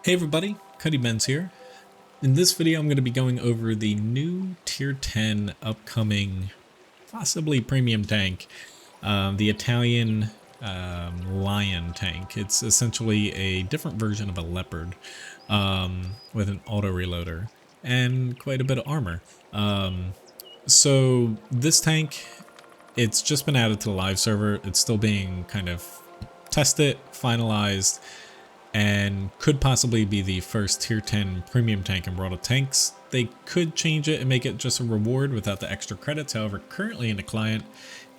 Hey everybody, Cody Menz here. In this video I'm going to be going over the new tier 10 upcoming, possibly premium tank, the Italian Lion tank. It's essentially a different version of a Leopard with an auto reloader and quite a bit of armor. So this tank, it's just been added to the live server. It's still being kind of tested, finalized, and could possibly be the first tier 10 premium tank in World of Tanks. They could change it and make it just a reward without the extra credits. However, currently in the client,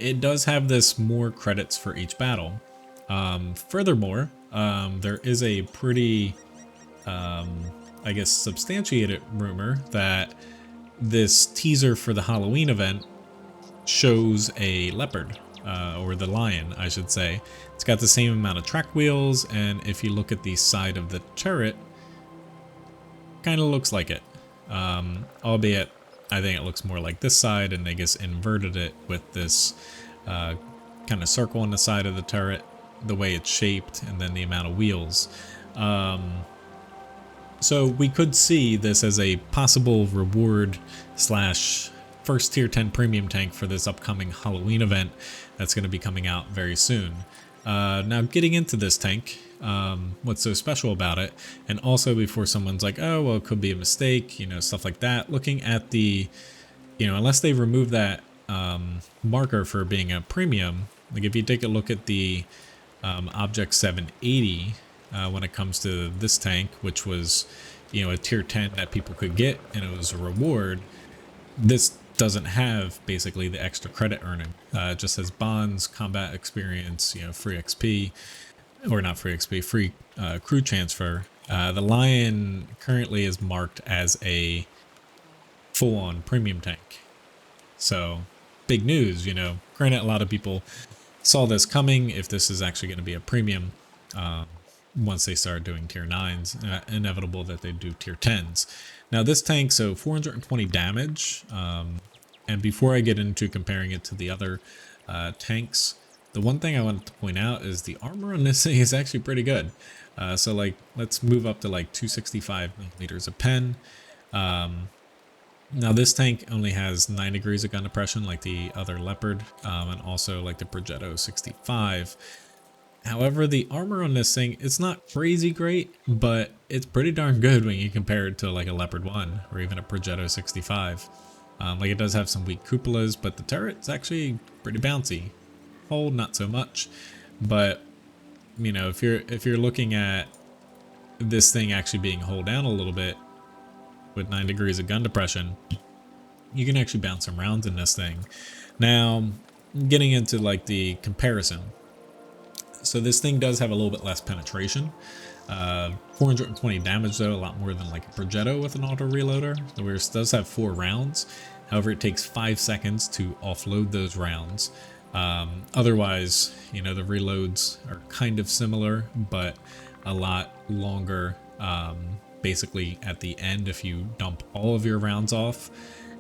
it does have this more credits for each battle. Furthermore, there is a pretty, I guess, substantiated rumor that this teaser for the Halloween event shows a Leopard, or the Lion, I should say. It's got the same amount of track wheels, and if you look at the side of the turret, kind of looks like it. Albeit, I think it looks more like this side, and they just inverted it with this kind of circle on the side of the turret, the way it's shaped, and then the amount of wheels. So we could see this as a possible reward slash first tier 10 premium tank for this upcoming Halloween event that's going to be coming out very soon. Now getting into this tank, what's so special about it, and also before someone's like, oh well, it could be a mistake, you know, stuff like that, looking at the, you know, unless they remove that marker for being a premium, like if you take a look at the Object 780 when it comes to this tank, which was, you know, a tier 10 that people could get and it was a reward, this doesn't have basically the extra credit earning. It just has bonds, combat experience, you know, free XP, or not free XP, free crew transfer. The Lion currently is marked as a full-on premium tank. So big news, you know. Granted, a lot of people saw this coming if this is actually going to be a premium. Once they start doing tier 9s, inevitable that they do tier 10s. Now this tank, so 420 damage, and before I get into comparing it to the other tanks, the one thing I wanted to point out is the armor on this thing is actually pretty good. So like, let's move up to like 265 millimeters of pen. Now this tank only has 9 degrees of gun depression like the other Leopard, and also like the Progetto 65. However, the armor on this thing, it's not crazy great, but it's pretty darn good when you compare it to like a Leopard 1 or even a Progetto 65. Like it does have some weak cupolas, but the turret's actually pretty bouncy. Hold, not so much. But, you know, if you're looking at this thing actually being hold down a little bit with 9 degrees of gun depression, you can actually bounce some rounds in this thing. Now, getting into like the comparison. So this thing does have a little bit less penetration. 420 damage though, a lot more than like a Progetto with an auto reloader. The Weirs does have 4 rounds. However, it takes 5 seconds to offload those rounds. Otherwise, you know, the reloads are kind of similar, but a lot longer. Basically at the end, if you dump all of your rounds off,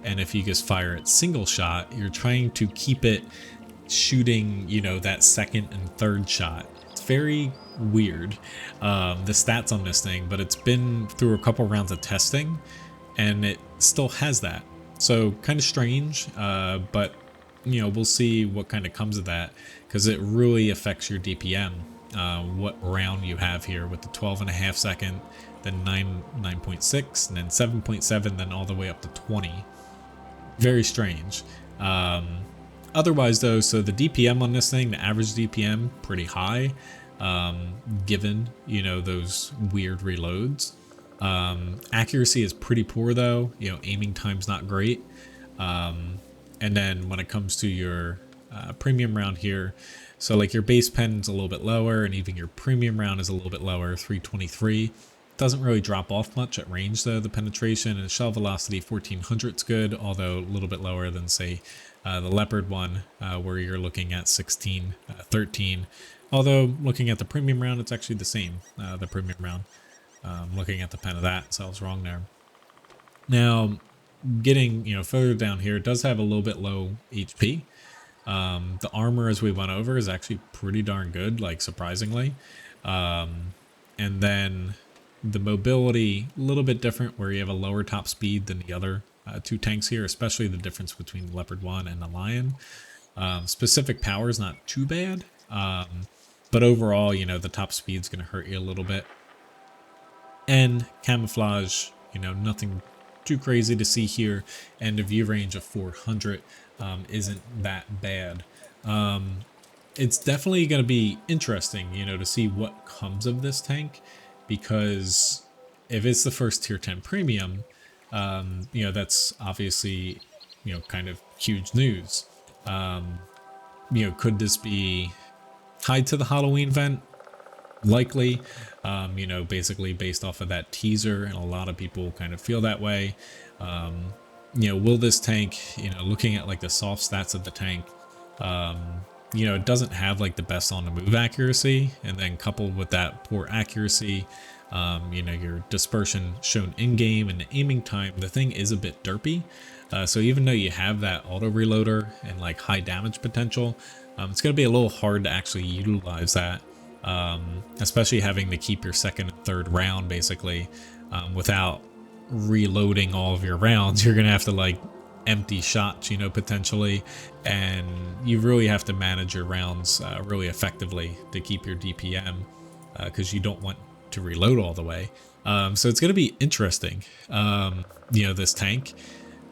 and if you just fire it single shot, you're trying to keep it shooting, you know, that second and third shot. It's very weird, the stats on this thing, but it's been through a couple rounds of testing and it still has that. So kind of strange, but you know, we'll see what kind of comes of that, because it really affects your DPM, what round you have here with the 12.5 second, then 9.6, and then 7.7, then all the way up to 20. Very strange. Otherwise though, so the DPM on this thing, the average DPM, pretty high, given, you know, those weird reloads. Accuracy is pretty poor though, you know, aiming time's not great. And then when it comes to your premium round here, so like your base pen's a little bit lower, and even your premium round is a little bit lower, 323. Doesn't really drop off much at range though, the penetration, and shell velocity 1400 is good, although a little bit lower than say the Leopard one, where you're looking at 16, 13. Although looking at the premium round, it's actually the same, the premium round. Looking at the pen of that, so I was wrong there. Now, getting, you know, further down here, it does have a little bit low HP. The armor, as we went over, is actually pretty darn good, like surprisingly. And then The mobility, a little bit different, where you have a lower top speed than the other two tanks here, especially the difference between the Leopard 1 and the Lion. Specific power is not too bad, but overall, you know, the top speed's going to hurt you a little bit. And camouflage, you know, nothing too crazy to see here, and a view range of 400 isn't that bad. It's definitely going to be interesting, you know, to see what comes of this tank, because if it's the first tier 10 premium, you know, that's obviously, you know, kind of huge news. You know, could this be tied to the Halloween event? Likely, you know, basically based off of that teaser, and a lot of people kind of feel that way. You know, will this tank, you know, looking at like the soft stats of the tank, you know, it doesn't have like the best on the move accuracy, and then coupled with that poor accuracy, you know, your dispersion shown in game and the aiming time, the thing is a bit derpy. So even though you have that auto reloader and like high damage potential, it's going to be a little hard to actually utilize that, especially having to keep your second and third round basically without reloading all of your rounds. You're going to have to like empty shots, you know, potentially, and you really have to manage your rounds really effectively to keep your DPM, because you don't want to reload all the way. So it's going to be interesting, you know, this tank.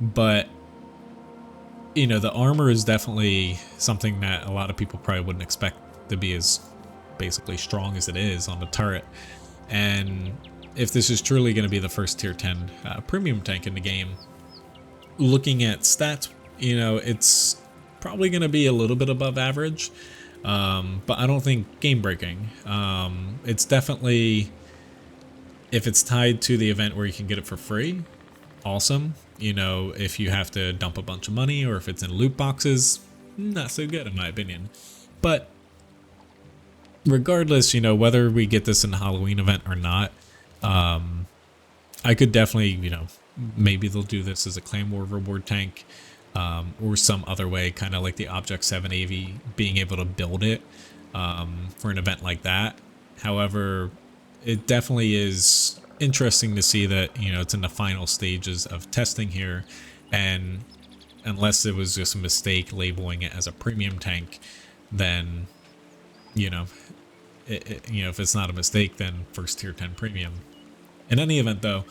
But, you know, the armor is definitely something that a lot of people probably wouldn't expect to be as basically strong as it is on the turret. And if this is truly going to be the first tier 10 premium tank in the game, looking at stats, you know, it's probably going to be a little bit above average, but I don't think game breaking. It's definitely, if it's tied to the event where you can get it for free, awesome. You know, if you have to dump a bunch of money, or if it's in loot boxes, not so good in my opinion. But regardless, you know, whether we get this in the Halloween event or not, I could definitely, you know, maybe they'll do this as a Clan War reward tank, or some other way, kind of like the Object 7 AV, being able to build it for an event like that. However, it definitely is interesting to see that, you know, it's in the final stages of testing here, and unless it was just a mistake labeling it as a premium tank, then, you know, you know, if it's not a mistake, then first tier 10 premium. In any event though,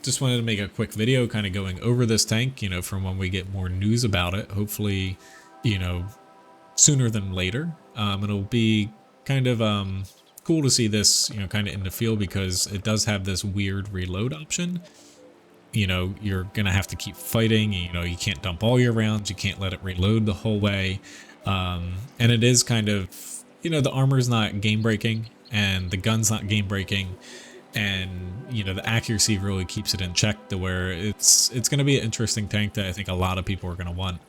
just wanted to make a quick video kind of going over this tank, you know, from when we get more news about it, hopefully, you know, sooner than later. It'll be kind of cool to see this, you know, kind of in the field, because it does have this weird reload option. You know, you're gonna have to keep fighting, you know, you can't dump all your rounds, you can't let it reload the whole way, and it is kind of, you know, the armor's not game breaking and the gun's not game breaking, and, you know, the accuracy really keeps it in check to where it's going to be an interesting tank that I think a lot of people are going to want.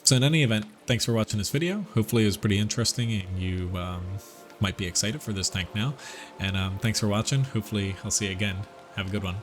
So in any event, thanks for watching this video. Hopefully it was pretty interesting, and you might be excited for this tank now. And thanks for watching. Hopefully I'll see you again. Have a good one.